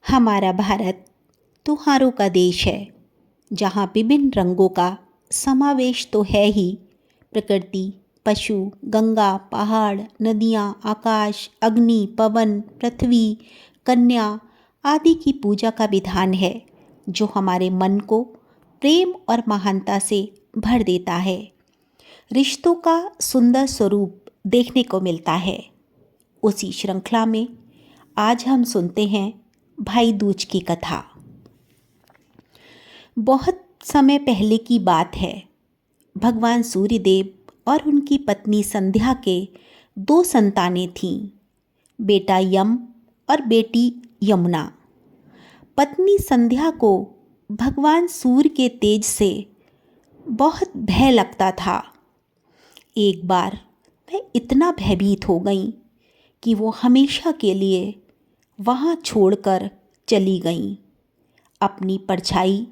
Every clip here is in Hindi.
हमारा भारत त्योहारों का देश है, जहाँ विभिन्न रंगों का समावेश तो है ही। प्रकृति, पशु, गंगा, पहाड़, नदियाँ, आकाश, अग्नि, पवन, पृथ्वी, कन्या आदि की पूजा का विधान है, जो हमारे मन को प्रेम और महानता से भर देता है। रिश्तों का सुंदर स्वरूप देखने को मिलता है। उसी श्रृंखला में आज हम सुनते हैं भाई दूज की कथा। बहुत समय पहले की बात है। भगवान सूर्यदेव और उनकी पत्नी संध्या के 2 संतानें थीं, बेटा यम और बेटी यमुना। पत्नी संध्या को भगवान सूर्य के तेज से बहुत भय लगता था। एक बार वह इतना भयभीत हो गईं कि वो हमेशा के लिए वहाँ छोड़कर चली गईं। अपनी परछाई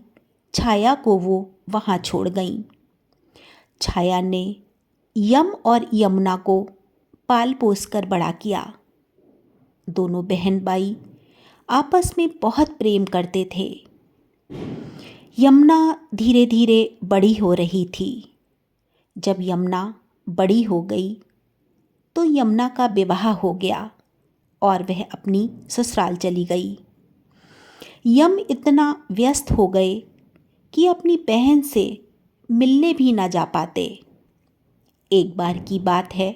छाया को वो वहाँ छोड़ गईं। छाया ने यम और यमुना को पाल पोस कर बड़ा किया। दोनों बहन भाई आपस में बहुत प्रेम करते थे। यमुना धीरे धीरे बड़ी हो रही थी। जब यमुना बड़ी हो गई तो यमुना का विवाह हो गया और वह अपनी ससुराल चली गई। यम इतना व्यस्त हो गए कि अपनी बहन से मिलने भी ना जा पाते। एक बार की बात है,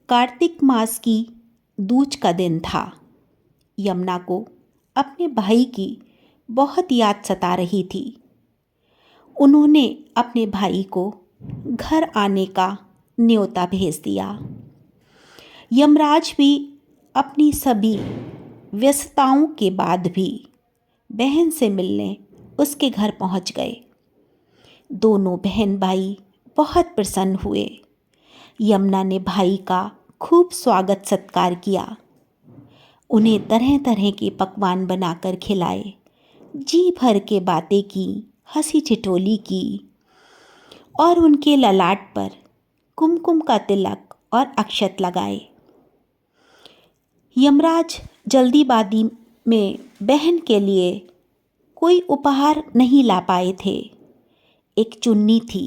कार्तिक मास की दूज का दिन था। यमुना को अपने भाई की बहुत याद सता रही थी। उन्होंने अपने भाई को घर आने का न्योता भेज दिया। यमराज भी अपनी सभी व्यस्तताओं के बाद भी बहन से मिलने उसके घर पहुंच गए। दोनों बहन भाई बहुत प्रसन्न हुए। यमुना ने भाई का खूब स्वागत सत्कार किया। उन्हें तरह तरह के पकवान बनाकर खिलाए, जी भर के बातें की, हंसी ठिठोली की और उनके ललाट पर कुमकुम का तिलक और अक्षत लगाए। यमराज जल्दीबाजी में बहन के लिए कोई उपहार नहीं ला पाए थे। एक चुन्नी थी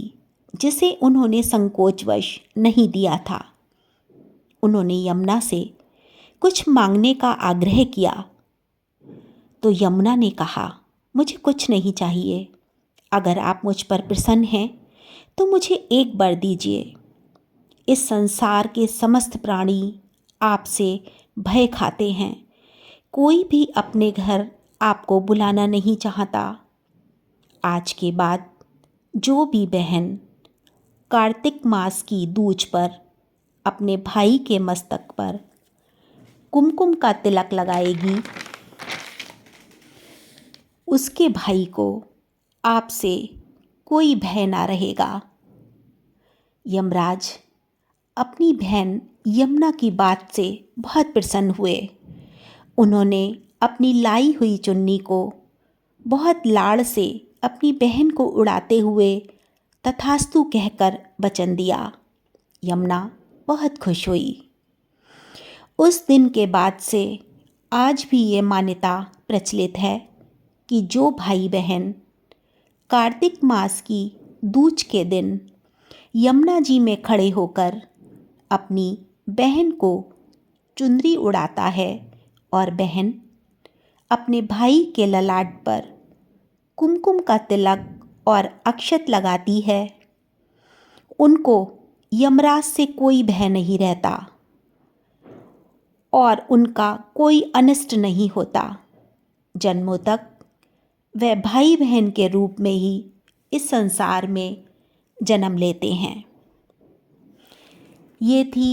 जिसे उन्होंने संकोचवश नहीं दिया था। उन्होंने यमुना से कुछ मांगने का आग्रह किया तो यमुना ने कहा, मुझे कुछ नहीं चाहिए। अगर आप मुझ पर प्रसन्न हैं तो मुझे एक वर दीजिए। इस संसार के समस्त प्राणी आपसे भय खाते हैं। कोई भी अपने घर आपको बुलाना नहीं चाहता। आज के बाद जो भी बहन कार्तिक मास की दूज पर अपने भाई के मस्तक पर कुमकुम का तिलक लगाएगी, उसके भाई को आपसे कोई भय ना रहेगा। यमराज अपनी बहन यमुना की बात से बहुत प्रसन्न हुए। उन्होंने अपनी लाई हुई चुन्नी को बहुत लाड़ से अपनी बहन को उड़ाते हुए तथास्तु कहकर वचन दिया। यमुना बहुत खुश हुई। उस दिन के बाद से आज भी ये मान्यता प्रचलित है कि जो भाई बहन कार्तिक मास की दूज के दिन यमुना जी में खड़े होकर अपनी बहन को चुनरी उड़ाता है और बहन अपने भाई के ललाट पर कुमकुम का तिलक और अक्षत लगाती है, उनको यमराज से कोई भय नहीं रहता और उनका कोई अनिष्ट नहीं होता। जन्मों तक वह भाई बहन के रूप में ही इस संसार में जन्म लेते हैं। ये थी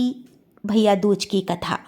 भैया दूज की कथा।